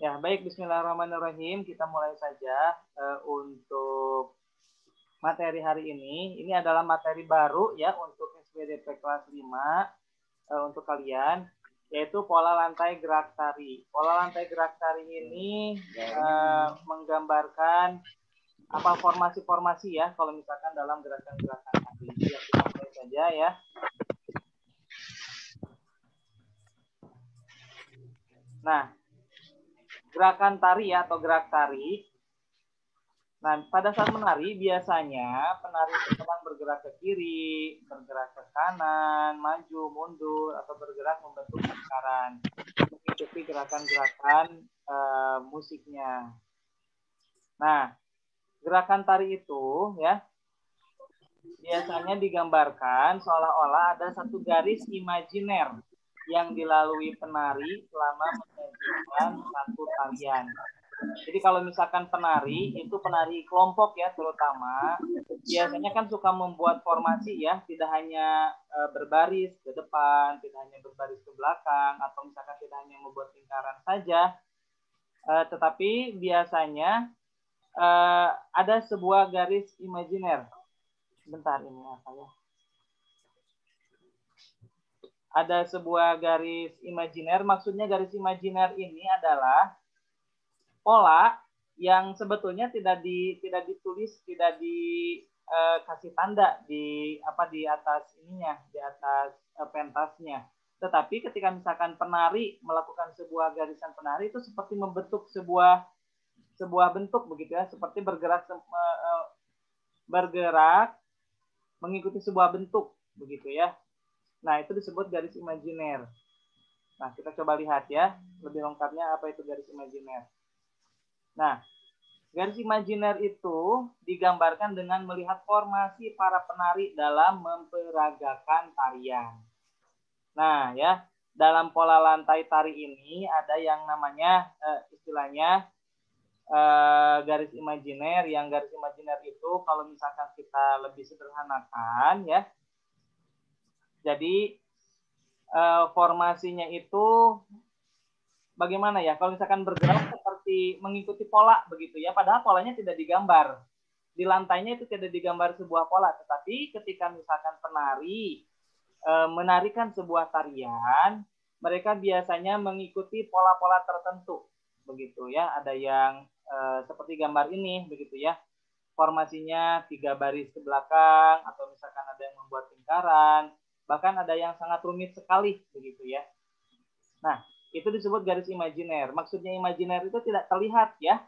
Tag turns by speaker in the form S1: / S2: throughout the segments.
S1: Ya, baik. Bismillahirrahmanirrahim. Kita mulai saja untuk materi hari ini. Ini adalah materi baru ya untuk SPDP kelas 5 untuk kalian, yaitu pola lantai gerak tari. Pola lantai gerak tari ini menggambarkan apa formasi-formasi ya kalau misalkan dalam gerakan-gerakan tari. Ya, kita mulai saja ya. Nah, gerakan tari ya, atau gerak tari. Nah, pada saat menari biasanya penari sedang bergerak ke kiri, bergerak ke kanan, maju, mundur, atau bergerak membentuk lingkaran, mengikuti gerakan-gerakan musiknya. Nah, gerakan tari itu ya biasanya digambarkan seolah-olah ada satu garis imajiner yang dilalui penari selama menyajikan satu tarian. Jadi kalau misalkan penari, itu penari kelompok ya terutama, biasanya kan suka membuat formasi ya, tidak hanya berbaris ke depan, tidak hanya berbaris ke belakang, atau misalkan tidak hanya membuat lingkaran saja, tetapi biasanya ada sebuah garis imajiner. Bentar, ini apa ya? Ada sebuah garis imajiner, maksudnya garis imajiner ini adalah pola yang sebetulnya tidak ditulis, tidak dikasih tanda di atas ininya, di atas pentasnya. Tetapi ketika misalkan penari melakukan sebuah garisan penari, itu seperti membentuk sebuah bentuk begitu ya, seperti bergerak mengikuti sebuah bentuk begitu ya. Nah, itu disebut garis imajiner. Nah, kita coba lihat ya lebih lengkapnya apa itu garis imajiner. Nah, garis imajiner itu digambarkan dengan melihat formasi para penari dalam memperagakan tarian. Nah, ya, dalam pola lantai tari ini ada yang namanya istilahnya garis imajiner. Yang garis imajiner itu kalau misalkan kita lebih sederhanakan ya, jadi formasinya itu bagaimana ya? Kalau misalkan bergerak seperti mengikuti pola begitu ya, padahal polanya tidak digambar. Di lantainya itu tidak digambar sebuah pola, tetapi ketika misalkan penari menarikan sebuah tarian, mereka biasanya mengikuti pola-pola tertentu begitu ya. Ada yang seperti gambar ini begitu ya. Formasinya 3 baris ke belakang, atau misalkan ada yang membuat lingkaran, bahkan ada yang sangat rumit sekali begitu ya. Nah, itu disebut garis imajiner. Maksudnya imajiner itu tidak terlihat ya,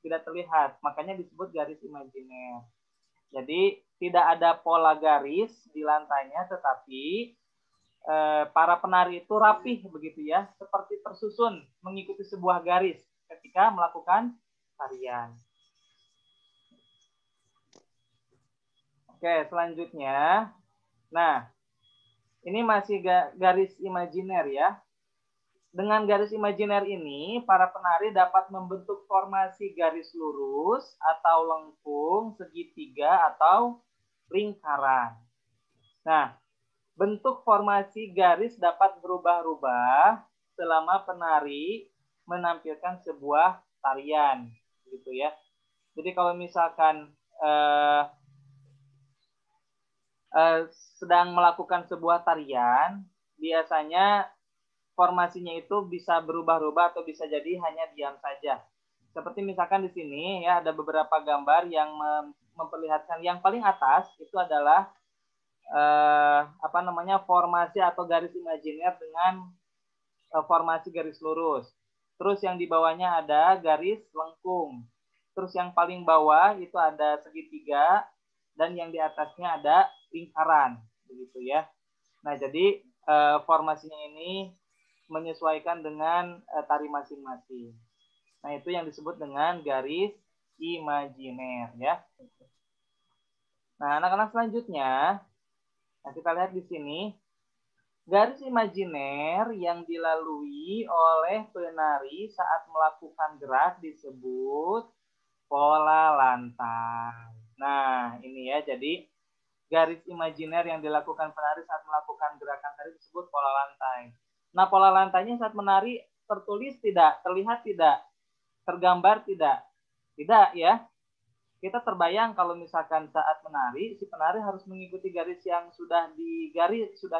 S1: tidak terlihat, makanya disebut garis imajiner. Jadi tidak ada pola garis di lantainya, tetapi para penari itu rapih begitu ya, seperti tersusun mengikuti sebuah garis ketika melakukan tarian. Oke, selanjutnya, nah ini masih garis imajiner ya. Dengan garis imajiner ini, para penari dapat membentuk formasi garis lurus atau lengkung, segitiga, atau lingkaran. Nah, bentuk formasi garis dapat berubah-ubah selama penari menampilkan sebuah tarian, gitu ya. Jadi kalau misalkan sedang melakukan sebuah tarian, biasanya formasinya itu bisa berubah-ubah atau bisa jadi hanya diam saja. Seperti misalkan di sini ya, ada beberapa gambar yang memperlihatkan yang paling atas itu adalah formasi atau garis imajiner dengan formasi garis lurus. Terus yang di bawahnya ada garis lengkung. Terus yang paling bawah itu ada segitiga, dan yang di atasnya ada lingkaran begitu ya. Nah, jadi formasinya ini menyesuaikan dengan tari masing-masing. Nah, itu yang disebut dengan garis imajiner ya. Nah, anak-anak selanjutnya, nah kita lihat di sini garis imajiner yang dilalui oleh penari saat melakukan gerak disebut pola lantai. Nah, ini ya, jadi garis imajiner yang dilakukan penari saat melakukan gerakan tadi disebut pola lantai. Nah, pola lantainya saat menari tertulis tidak, terlihat tidak? tergambar tidak? Tidak ya. Kita terbayang kalau misalkan saat menari, si penari harus mengikuti garis yang sudah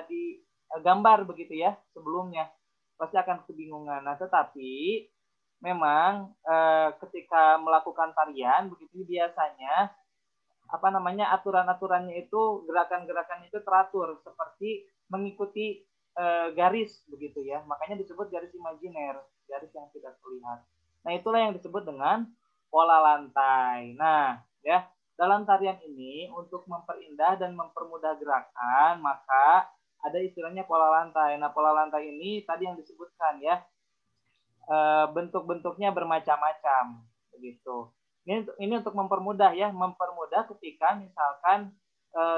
S1: digambar begitu ya sebelumnya. Pasti akan kebingungan. Nah, tetapi memang ketika melakukan tarian begitu biasanya aturan-aturannya itu gerakan-gerakan itu teratur seperti mengikuti garis begitu ya. Makanya disebut garis imajiner, garis yang tidak terlihat. Nah, itulah yang disebut dengan pola lantai. Nah, ya, dalam tarian ini untuk memperindah dan mempermudah gerakan, maka ada istilahnya pola lantai. Nah, pola lantai ini tadi yang disebutkan ya, bentuk-bentuknya bermacam-macam begitu. Ini untuk mempermudah ya, mempermudah ketika misalkan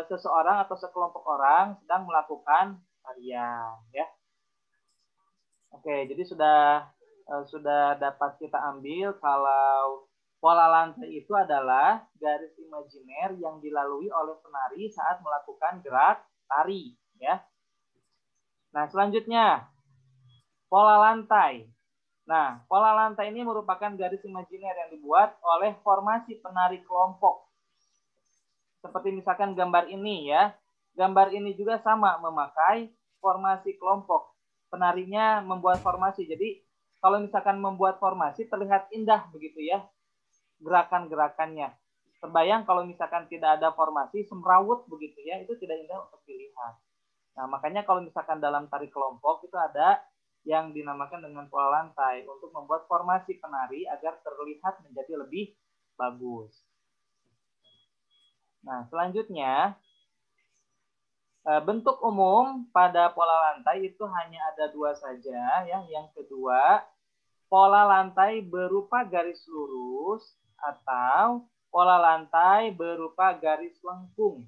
S1: seseorang atau sekelompok orang sedang melakukan tarian ya. Oke, jadi sudah dapat kita ambil kalau pola lantai itu adalah garis imajiner yang dilalui oleh penari saat melakukan gerak tari, ya. Nah, selanjutnya pola lantai. Nah, pola lantai ini merupakan garis imajiner yang dibuat oleh formasi penari kelompok. Seperti misalkan gambar ini ya. Gambar ini juga sama memakai formasi kelompok. Penarinya membuat formasi. Jadi kalau misalkan membuat formasi terlihat indah begitu ya gerakan-gerakannya. Terbayang kalau misalkan tidak ada formasi semrawut begitu ya, itu tidak indah untuk dilihat. Nah, makanya kalau misalkan dalam tari kelompok itu ada yang dinamakan dengan pola lantai untuk membuat formasi penari agar terlihat menjadi lebih bagus. Nah, selanjutnya bentuk umum pada pola lantai itu hanya ada dua saja ya. Yang kedua, pola lantai berupa garis lurus atau pola lantai berupa garis lengkung.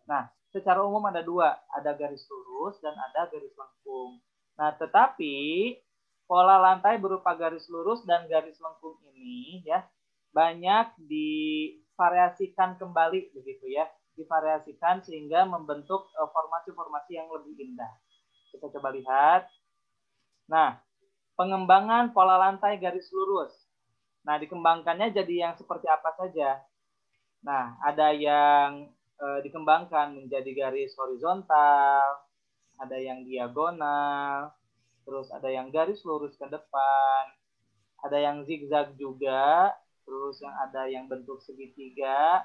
S1: Nah, secara umum ada dua, ada garis lurus dan ada garis lengkung. Nah, tetapi pola lantai berupa garis lurus dan garis lengkung ini ya banyak divariasikan kembali begitu ya, divariasikan sehingga membentuk formasi-formasi yang lebih indah. Kita coba lihat. Nah, pengembangan pola lantai garis lurus. Nah, dikembangkannya jadi yang seperti apa saja. Nah, ada yang dikembangkan menjadi garis horizontal, ada yang diagonal, terus ada yang garis lurus ke depan, ada yang zigzag juga, terus yang ada yang bentuk segitiga,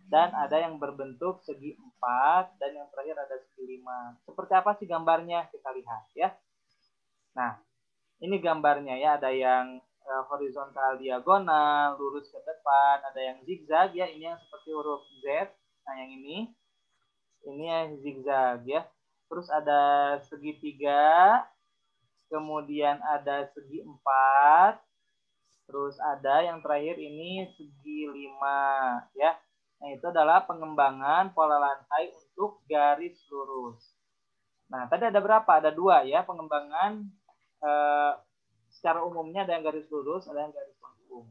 S1: dan ada yang berbentuk segi empat, dan yang terakhir ada segi lima. Seperti apa sih gambarnya? Kita lihat ya. Nah, ini gambarnya ya, ada yang horizontal diagonal, lurus ke depan, ada yang zigzag ya, ini yang seperti huruf Z. Nah, yang ini yang zigzag ya. Terus ada segitiga, kemudian ada segi empat, terus ada yang terakhir ini segi lima ya. Nah, itu adalah pengembangan pola lantai untuk garis lurus. Nah, tadi ada berapa? Ada dua ya pengembangan secara umumnya, ada yang garis lurus, ada yang garis lengkung.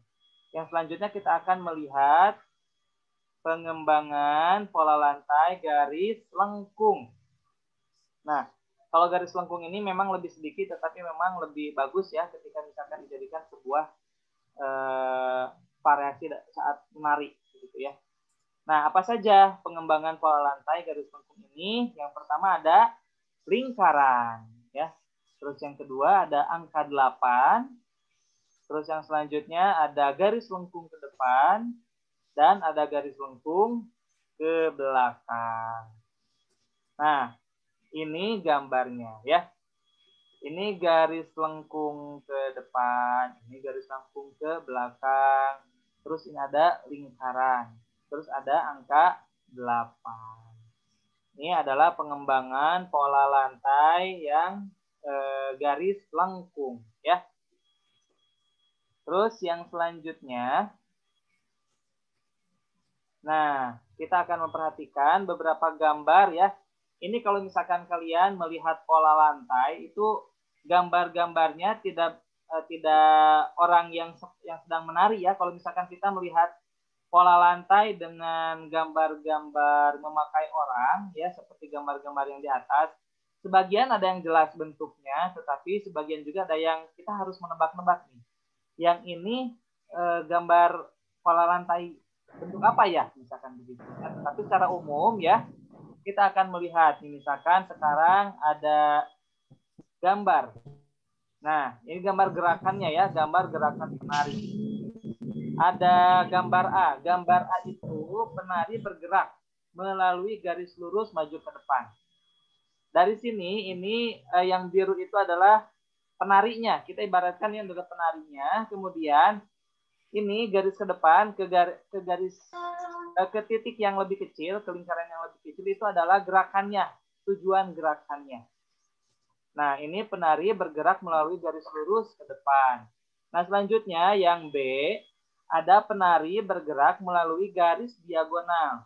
S1: Yang selanjutnya kita akan melihat pengembangan pola lantai garis lengkung. Nah, kalau garis lengkung ini memang lebih sedikit, tetapi memang lebih bagus ya ketika misalkan dijadikan sebuah variasi saat menari, gitu ya. Nah, apa saja pengembangan pola lantai garis lengkung ini? Yang pertama ada lingkaran, ya. Terus yang kedua ada angka 8. Terus yang selanjutnya ada garis lengkung ke depan dan ada garis lengkung ke belakang. Nah, ini gambarnya ya. Ini garis lengkung ke depan, ini garis lengkung ke belakang. Terus ini ada lingkaran. Terus ada angka 8. Ini adalah pengembangan pola lantai yang garis lengkung ya. Terus yang selanjutnya, nah kita akan memperhatikan beberapa gambar ya. Ini kalau misalkan kalian melihat pola lantai itu gambar-gambarnya tidak orang yang sedang menari ya. Kalau misalkan kita melihat pola lantai dengan gambar-gambar memakai orang ya, seperti gambar-gambar yang di atas, sebagian ada yang jelas bentuknya, tetapi sebagian juga ada yang kita harus menebak-nebak nih. Yang ini gambar pola lantai bentuk apa ya, misalkan begitu. Tapi secara umum ya, kita akan melihat, misalkan sekarang ada gambar. Nah, ini gambar gerakannya ya, gambar gerakan penari. Ada gambar A. Gambar A itu penari bergerak melalui garis lurus maju ke depan. Dari sini, ini yang biru itu adalah penarinya. Kita ibaratkan yang adalah penarinya. Kemudian ini garis ke depan ke titik yang lebih kecil, ke lingkaran yang lebih kecil itu adalah gerakannya, tujuan gerakannya. Nah, ini penari bergerak melalui garis lurus ke depan. Nah, selanjutnya yang B, ada penari bergerak melalui garis diagonal.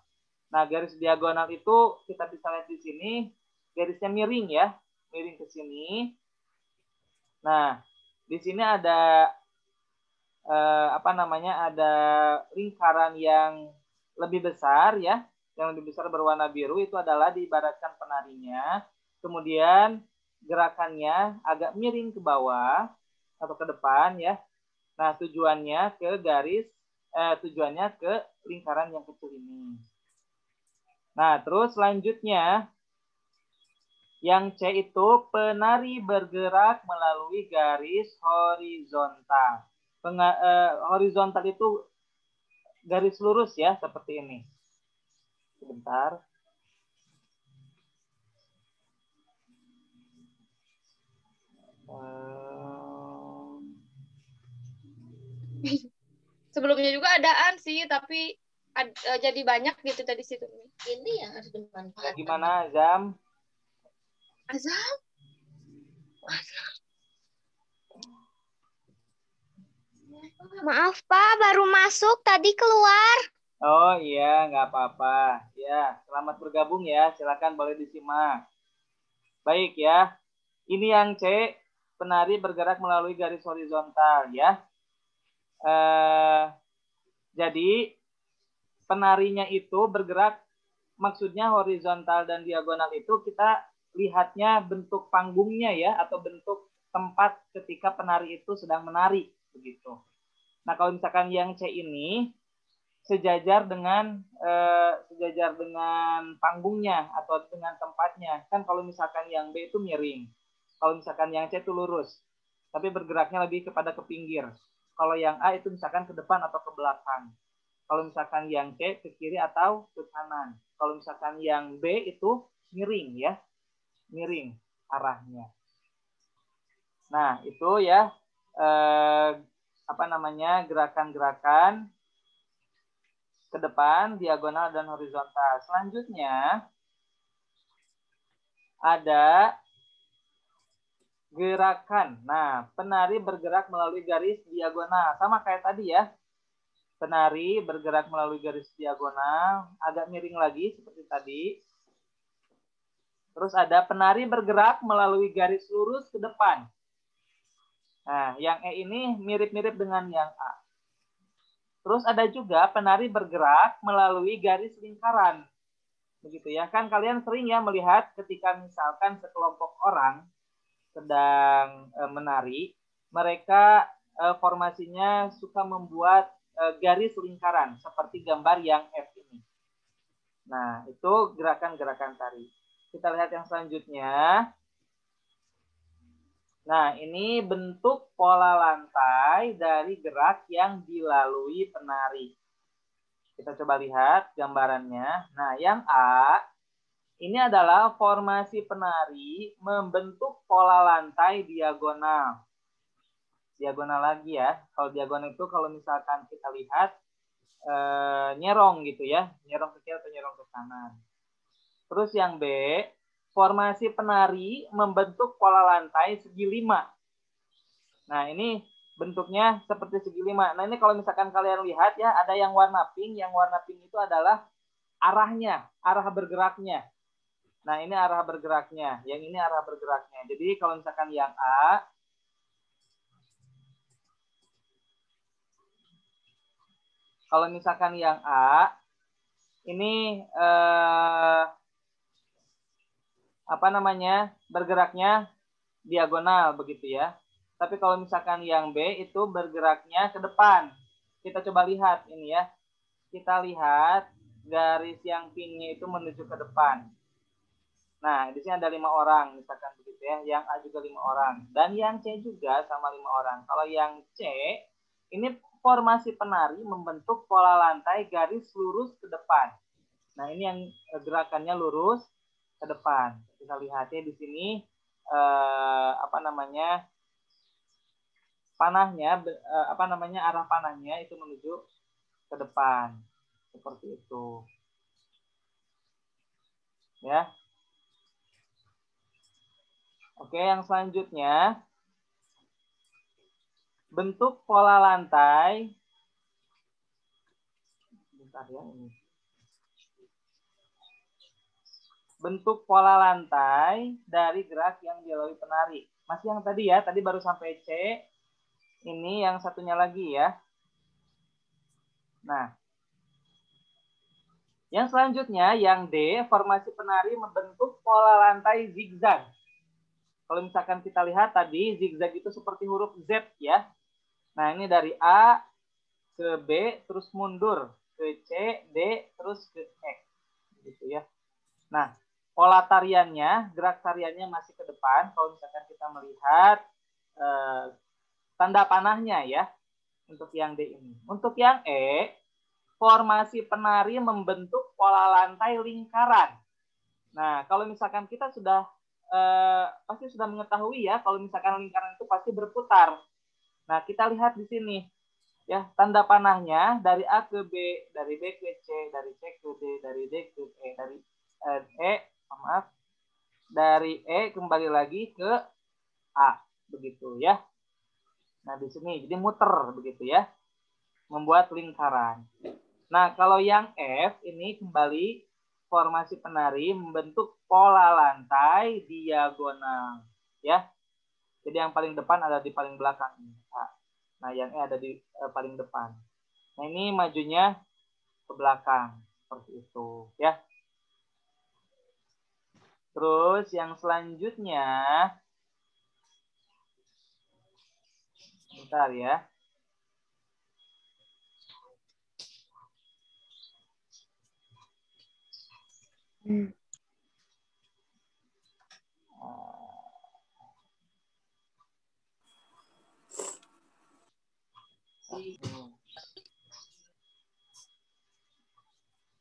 S1: Nah, garis diagonal itu kita bisa lihat di sini, garisnya miring ya, miring ke sini. Nah, di sini ada ada lingkaran yang lebih besar ya, yang lebih besar berwarna biru itu adalah diibaratkan penarinya. Kemudian gerakannya agak miring ke bawah atau ke depan ya. Nah, tujuannya ke lingkaran yang kecil ini. Nah, terus selanjutnya yang C itu penari bergerak melalui garis horizontal. Horizontal itu garis lurus ya, seperti ini. Sebentar.
S2: Sebelumnya juga adaan sih, tapi jadi banyak gitu tadi situ. Ini yang harus dimanfaatkan.
S1: Ya, gimana, Azam?
S2: Azam?
S3: Maaf Pak, baru masuk tadi keluar.
S1: Oh iya, nggak apa-apa. Ya, selamat bergabung ya. Silakan boleh disimak. Baik ya. Ini yang C, penari bergerak melalui garis horizontal ya. Jadi penarinya itu bergerak, maksudnya horizontal dan diagonal itu kita lihatnya bentuk panggungnya ya, atau bentuk tempat ketika penari itu sedang menari begitu. Nah, kalau misalkan yang C ini sejajar dengan panggungnya atau dengan tempatnya. Kan kalau misalkan yang B itu miring. Kalau misalkan yang C itu lurus. Tapi bergeraknya lebih kepada ke pinggir. Kalau yang A itu misalkan ke depan atau ke belakang. Kalau misalkan yang C ke kiri atau ke kanan. Kalau misalkan yang B itu miring ya. Miring arahnya. Nah, itu ya gerakan-gerakan ke depan, diagonal, dan horizontal. Selanjutnya ada gerakan. Nah, penari bergerak melalui garis diagonal. Sama kayak tadi ya. Penari bergerak melalui garis diagonal, agak miring lagi seperti tadi. Terus ada penari bergerak melalui garis lurus ke depan. Nah, yang E ini mirip-mirip dengan yang A. Terus ada juga penari bergerak melalui garis lingkaran. Begitu ya. Kan kalian sering ya melihat ketika misalkan sekelompok orang sedang menari, mereka formasinya suka membuat garis lingkaran seperti gambar yang F ini. Nah, itu gerakan-gerakan tari. Kita lihat yang selanjutnya. Nah, ini bentuk pola lantai dari gerak yang dilalui penari. Kita coba lihat gambarannya. Nah, yang A, ini adalah formasi penari membentuk pola lantai diagonal. Diagonal lagi ya. Kalau diagonal itu kalau misalkan kita lihat nyerong gitu ya. Nyerong ke kiri atau nyerong ke kanan. Terus yang B, formasi penari membentuk pola lantai segi 5. Nah, ini bentuknya seperti segi 5. Nah, ini kalau misalkan kalian lihat ya, ada yang warna pink. Yang warna pink itu adalah arahnya, arah bergeraknya. Nah, ini arah bergeraknya. Yang ini arah bergeraknya. Jadi, kalau misalkan yang A, ini bergeraknya diagonal begitu ya. Tapi kalau misalkan yang B itu bergeraknya ke depan. kita coba lihat ini ya. Kita lihat garis yang pinknya itu menuju ke depan. Nah, di sini ada 5 orang, misalkan begitu ya. Yang A juga 5 orang. Dan yang C juga sama 5 orang. Kalau yang C, ini formasi penari membentuk pola lantai garis lurus ke depan. Nah, ini yang gerakannya lurus ke depan. Kita lihat ya di sini panahnya arah panahnya itu menuju ke depan. Seperti itu. Ya. Oke, yang selanjutnya bentuk pola lantai. Bentar ya ini. Bentuk pola lantai dari gerak yang dilalui penari. Masih yang tadi ya, tadi baru sampai C. Ini yang satunya lagi ya. Nah, yang selanjutnya yang D, formasi penari membentuk pola lantai zigzag. Kalau misalkan kita lihat tadi, zigzag itu seperti huruf Z ya. Nah, ini dari A ke B, terus mundur. Ke C, D, terus ke E. Gitu ya. Nah, pola tariannya, gerak tariannya masih ke depan. Kalau misalkan kita melihat tanda panahnya ya. Untuk yang D ini. Untuk yang E, formasi penari membentuk pola lantai lingkaran. Nah, kalau misalkan kita sudah pasti sudah mengetahui ya, kalau misalkan lingkaran itu pasti berputar. Nah, kita lihat di sini ya, tanda panahnya dari A ke B, dari B ke C, dari C ke D, dari D ke E, dari E kembali lagi ke A, begitu ya. Nah, di sini jadi muter begitu ya, membuat lingkaran. Nah, kalau yang F ini kembali formasi penari membentuk pola lantai diagonal ya. Jadi yang paling depan ada di paling belakang. Nah, yang E ada di paling depan. Nah, ini majunya ke belakang seperti itu ya. Terus yang selanjutnya, bentar ya.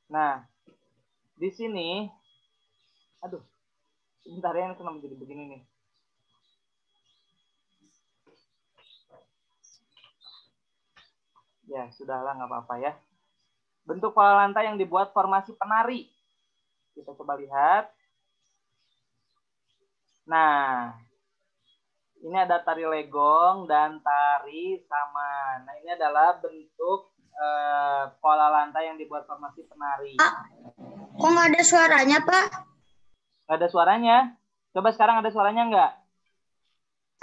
S1: Nah, di sini, aduh, sebentar ya, kenapa jadi begini nih? Ya, sudahlah, nggak apa-apa ya. Bentuk pola lantai yang dibuat formasi penari. Kita coba lihat. Nah, ini ada tari legong dan tari saman. Nah, ini adalah bentuk pola lantai yang dibuat formasi penari.
S3: Kok nggak ada suaranya, Pak?
S1: Nggak ada suaranya? Coba sekarang ada suaranya nggak?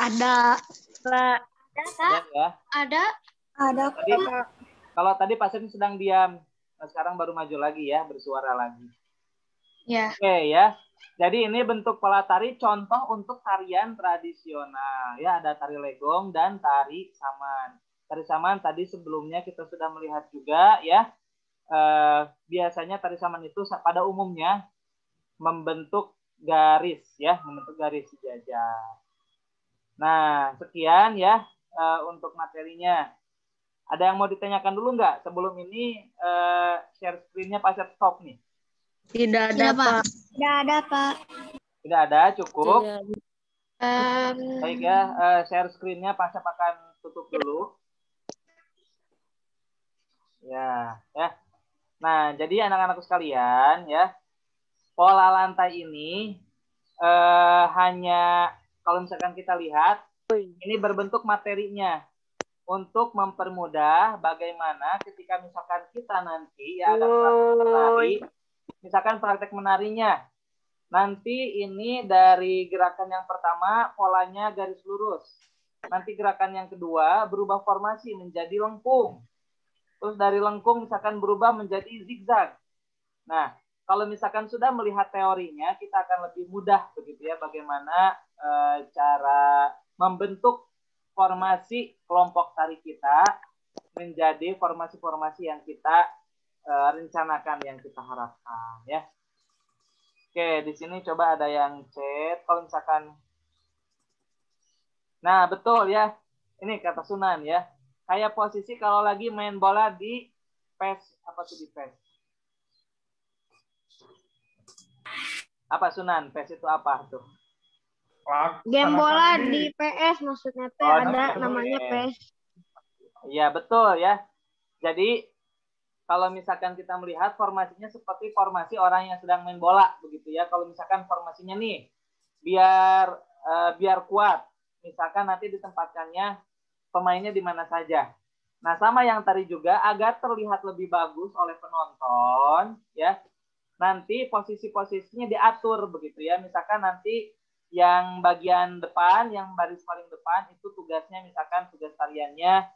S3: Ada. Pak.
S1: Ada ya?
S3: Ada. Ada.
S1: Tadi, kalau tadi pasien sedang diam. Nah, sekarang baru maju lagi ya, bersuara lagi.
S3: Ya.
S1: Oke ya. Jadi ini bentuk pola tari contoh untuk tarian tradisional. Ya, ada tari legong dan tari saman. Tari saman tadi sebelumnya kita sudah melihat juga ya. Biasanya tari saman itu pada umumnya membentuk garis ya, membentuk garis sejajar. Nah, sekian ya untuk materinya. Ada yang mau ditanyakan dulu nggak? Sebelum ini share screen-nya Pak stop nih.
S3: Tidak ada, Pak. Tidak ada, Pak.
S1: Tidak ada, cukup. Baik ya, share screen-nya Pak akan tutup dulu. Ya, ya. Nah, jadi anak-anakku sekalian ya, pola lantai ini hanya kalau misalkan kita lihat, ini berbentuk materinya untuk mempermudah bagaimana ketika misalkan kita nanti ya ada praktek menari, misalkan praktek menarinya. Nanti ini dari gerakan yang pertama polanya garis lurus. Nanti gerakan yang kedua berubah formasi menjadi lengkung. Terus dari lengkung misalkan berubah menjadi zigzag. Nah, kalau misalkan sudah melihat teorinya, kita akan lebih mudah begitu ya bagaimana cara membentuk formasi kelompok tari kita menjadi formasi-formasi yang kita rencanakan, yang kita harapkan ya. Oke, di sini coba ada yang chat. Kalau misalkan, nah betul ya, ini kata Sunan ya. Kayak posisi kalau lagi main bola di PES, apa tuh di PES? Apa Sunan? PES itu apa tuh?
S3: Game bola di PS maksudnya teh ada namanya PS.
S1: Iya betul ya. Jadi kalau misalkan kita melihat formasinya seperti formasi orang yang sedang main bola begitu ya. Kalau misalkan formasinya nih biar kuat, misalkan nanti ditempatkannya pemainnya di mana saja. Nah, sama yang tadi juga agar terlihat lebih bagus oleh penonton ya. Nanti posisi-posisinya diatur begitu ya. Misalkan nanti yang bagian depan, yang baris paling depan itu tugasnya misalkan tugas tariannya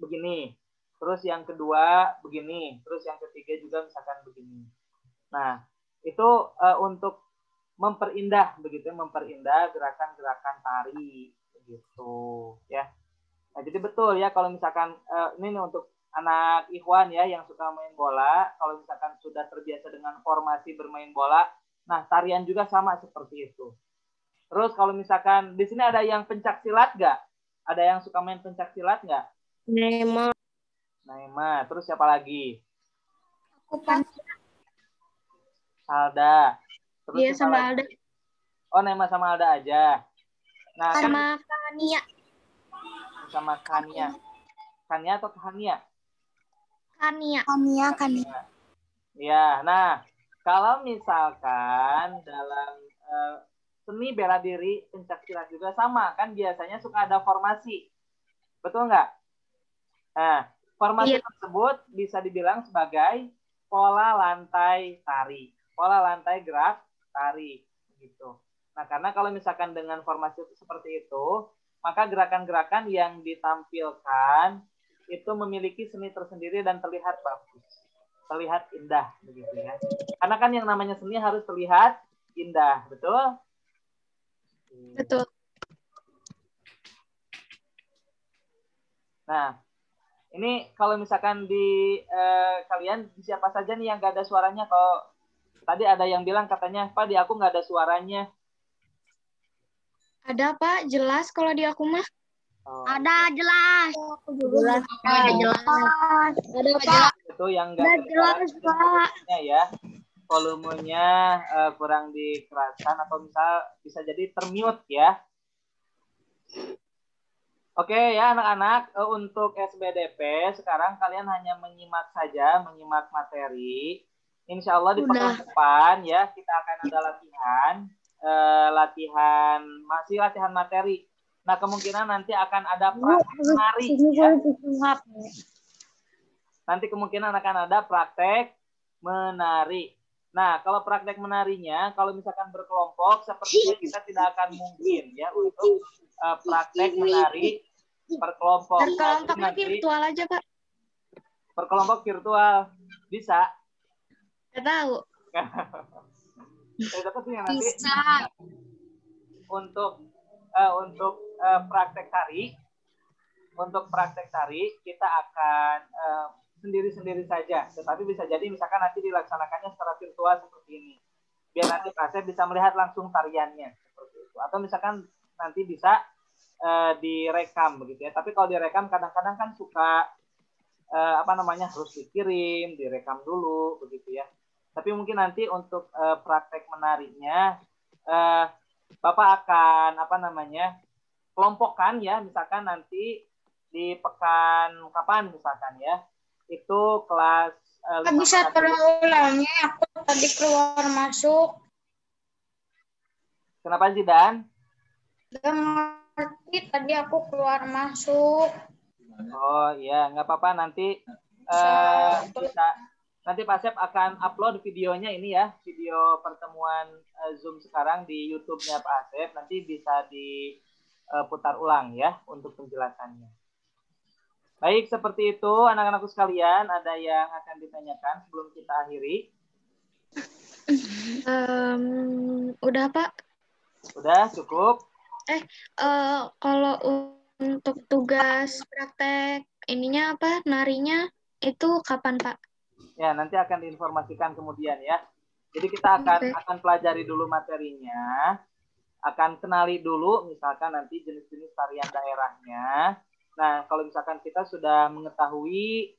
S1: begini. Terus yang kedua begini, terus yang ketiga juga misalkan begini. Nah, itu untuk memperindah begitu, memperindah gerakan-gerakan tari begitu ya. Nah, jadi betul ya kalau misalkan ini nih untuk anak Ikhwan ya yang suka main bola, kalau misalkan sudah terbiasa dengan formasi bermain bola, nah tarian juga sama seperti itu. Terus kalau misalkan di sini ada yang pencak silat nggak? Ada yang suka main pencak silat nggak? Naima, terus siapa lagi?
S3: Aku Pak.
S1: Alda. Terus
S3: Iya sama lagi? Alda.
S1: Oh, Naima sama Alda aja. Nah,
S3: sama Kania.
S1: Sama Kania. Kania atau Kania?
S3: Kania.
S1: Ya, nah kalau misalkan dalam seni bela diri pencak silat juga sama kan biasanya suka ada formasi, betul nggak? Nah, formasi tersebut bisa dibilang sebagai pola lantai tari, pola lantai gerak tari, gitu. Nah, karena kalau misalkan dengan formasi seperti itu, maka gerakan-gerakan yang ditampilkan itu memiliki seni tersendiri dan terlihat bagus, terlihat indah, begitu ya. Karena kan yang namanya seni harus terlihat indah, betul?
S3: Betul.
S1: Nah, ini kalau misalkan di kalian siapa saja nih yang nggak ada suaranya? Kalau tadi ada yang bilang katanya, Pak di aku nggak ada suaranya.
S3: Ada Pak, jelas kalau di aku mah.
S1: Oh,
S3: ada jelas. Jelas. Ada jelas. Ada Pak.
S1: Itu yang nggak ada jelas Pak. Ya, volumenya kurang dikeraskan atau bisa jadi termute ya. Oke ya anak-anak, untuk SBDP sekarang kalian hanya menyimak saja, menyimak materi. Insya Allah di pekan depan ya kita akan ada masih latihan materi. Nah kemungkinan nanti akan ada praktek menari ya. Nanti kemungkinan akan ada praktek menari. Nah kalau praktek menarinya, kalau misalkan berkelompok, sepertinya kita tidak akan mungkin ya untuk praktek menari berkelompok.
S3: Berkelompoknya virtual aja Pak.
S1: Berkelompok virtual bisa?
S3: Nggak tahu.
S1: Nanti bisa. Untuk praktek tari, kita akan sendiri-sendiri saja. Tetapi bisa jadi misalkan nanti dilaksanakannya secara virtual seperti ini. Biar nanti Pak bisa melihat langsung tariannya seperti itu. Atau misalkan nanti bisa direkam begitu ya. Tapi kalau direkam kadang-kadang kan suka harus dikirim, direkam dulu begitu ya. Tapi mungkin nanti untuk praktek menarinya Bapak akan kelompokkan ya, misalkan nanti di pekan kapan misalkan ya. Itu kelas
S3: bisa terulangnya, aku tadi keluar masuk.
S1: Kenapa sih Dan?
S3: Tadi aku keluar masuk.
S1: Oh iya, nggak apa-apa nanti bisa. Nanti Pak Sep akan upload videonya ini ya, video pertemuan Zoom sekarang di YouTube-nya Pak Sep. Nanti bisa diputar ulang ya untuk penjelasannya. Baik, seperti itu anak-anakku sekalian. Ada yang akan ditanyakan sebelum kita akhiri?
S3: Udah Pak.
S1: Udah, cukup?
S3: Kalau untuk tugas praktek
S2: ininya apa? Narinya itu kapan, Pak?
S1: Ya, nanti akan diinformasikan kemudian ya. Jadi kita akan pelajari dulu materinya, akan kenali dulu misalkan nanti jenis-jenis tarian daerahnya. Nah, kalau misalkan kita sudah mengetahui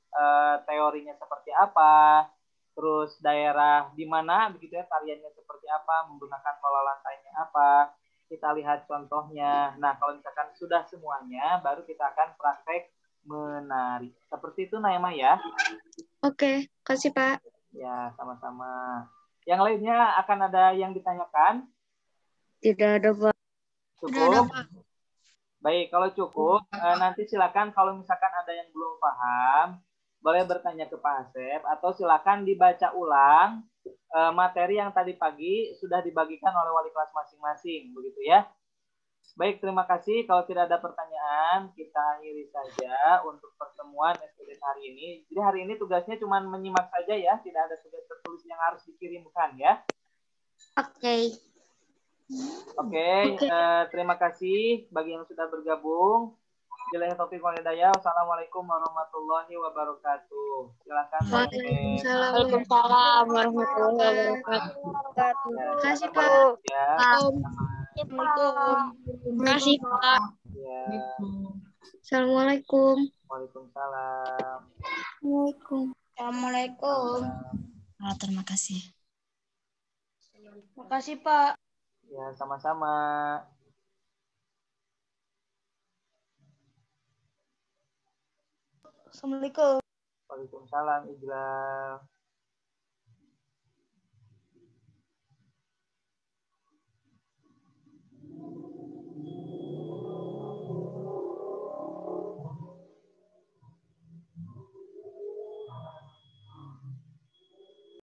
S1: teorinya seperti apa, terus daerah di mana begitu ya tariannya seperti apa, menggunakan pola lantainya apa, kita lihat contohnya. Nah, kalau misalkan sudah semuanya, baru kita akan praktek menari. Seperti itu Naima ya.
S2: Oke, kasih Pak.
S1: Ya, sama-sama. Yang lainnya akan ada yang ditanyakan?
S3: Tidak ada, Pak.
S1: Cukup? Baik, kalau cukup, nanti silakan kalau misalkan ada yang belum paham, boleh bertanya ke Pak Asep, atau silakan dibaca ulang materi yang tadi pagi sudah dibagikan oleh wali kelas masing-masing, begitu ya. Baik, terima kasih. Kalau tidak ada pertanyaan, kita akhiri saja untuk pertemuan SPDS hari ini. Jadi hari ini tugasnya cuma menyimak saja ya, tidak ada tugas tertulis yang harus dikirimkan ya.
S2: Oke.
S1: Oke, terima kasih bagi yang sudah bergabung. Billahi taufiq wal hidayah. Wassalamualaikum warahmatullahi wabarakatuh. Silakan.
S2: Waalaikumsalam warahmatullahi wabarakatuh.
S1: Terima
S2: kasih, Pak.
S1: Ya.
S2: Assalamualaikum. Terima kasih, Pak.
S1: Ya.
S2: Assalamualaikum.
S1: Waalaikumsalam.
S2: Assalamualaikum.
S4: Terima kasih.
S2: Terima kasih, Pak.
S1: Ya, sama-sama.
S2: Assalamualaikum.
S1: Waalaikumsalam, Ijlal.